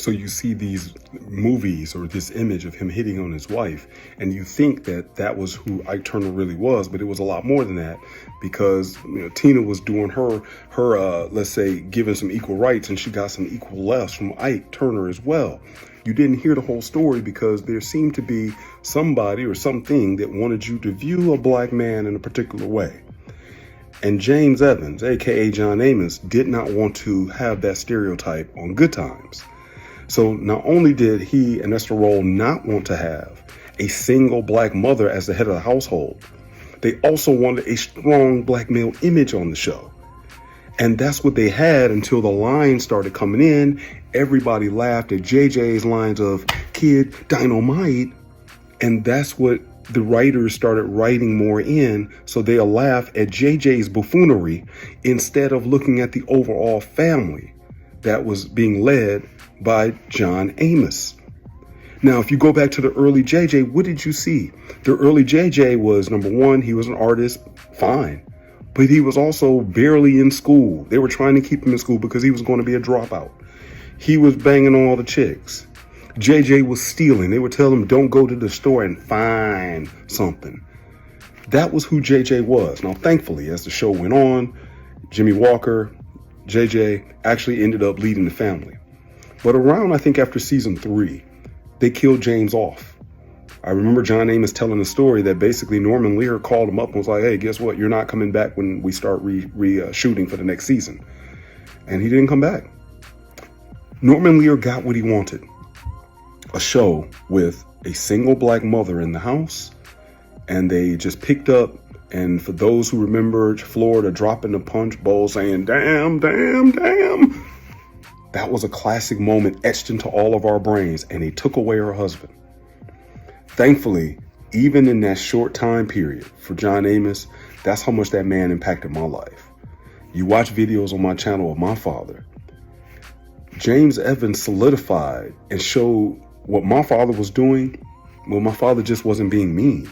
So you see these movies or this image of him hitting on his wife, and you think that that was who Ike Turner really was, but it was a lot more than that, because Tina was doing her let's say, giving some equal rights, and she got some equal lefts from Ike Turner as well. You didn't hear the whole story because there seemed to be somebody or something that wanted you to view a black man in a particular way. And James Evans, aka John Amos, did not want to have that stereotype on Good Times. So not only did he and Esther Roll not want to have a single black mother as the head of the household, they also wanted a strong black male image on the show. And that's what they had until the lines started coming in. Everybody laughed at JJ's lines of "Kid Dynamite," and that's what the writers started writing more in, so they'll laugh at JJ's buffoonery instead of looking at the overall family that was being led by John Amos. Now, if you go back to the early JJ, what did you see? The early JJ was, number one, he was an artist, fine, but he was also barely in school. They were trying to keep him in school because he was going to be a dropout. He was banging on all the chicks. JJ was stealing. They would tell him, don't go to the store and find something. That was who JJ was. Now, thankfully, as the show went on, Jimmy Walker, JJ actually ended up leading the family. But around, I think, after season 3, they killed James off. I remember John Amos telling a story that basically Norman Lear called him up and was like, hey, guess what? You're not coming back when we start shooting for the next season. And he didn't come back. Norman Lear got what he wanted. A show with a single black mother in the house. And they just picked up, and for those who remember Florida dropping the punch bowl saying, damn, damn, damn. That was a classic moment etched into all of our brains, and they took away her husband. Thankfully, even in that short time period for John Amos, that's how much that man impacted my life. You watch videos on my channel of my father. James Evans solidified and showed what my father was doing. Well, my father just wasn't being mean.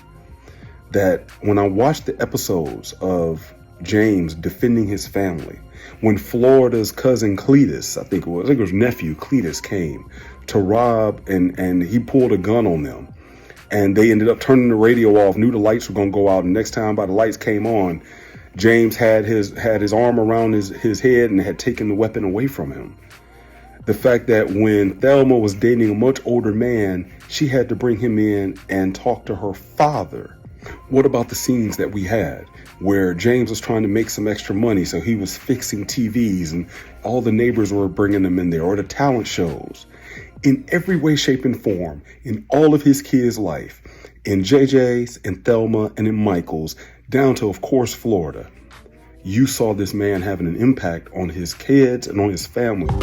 That when I watched the episodes of James defending his family, when Florida's cousin Cletus, I think it was nephew Cletus, came to rob, and he pulled a gun on them, and they ended up turning the radio off, knew the lights were going to go out, and next time by the lights came on, James had his arm around his head and had taken the weapon away from him. The fact that when Thelma was dating a much older man, she had to bring him in and talk to her father. What about the scenes that we had where James was trying to make some extra money, so he was fixing TVs and all the neighbors were bringing them in there, or the talent shows? In every way, shape, and form, in all of his kids' life, in JJ's, in Thelma, and in Michael's, down to, of course, Florida, you saw this man having an impact on his kids and on his family.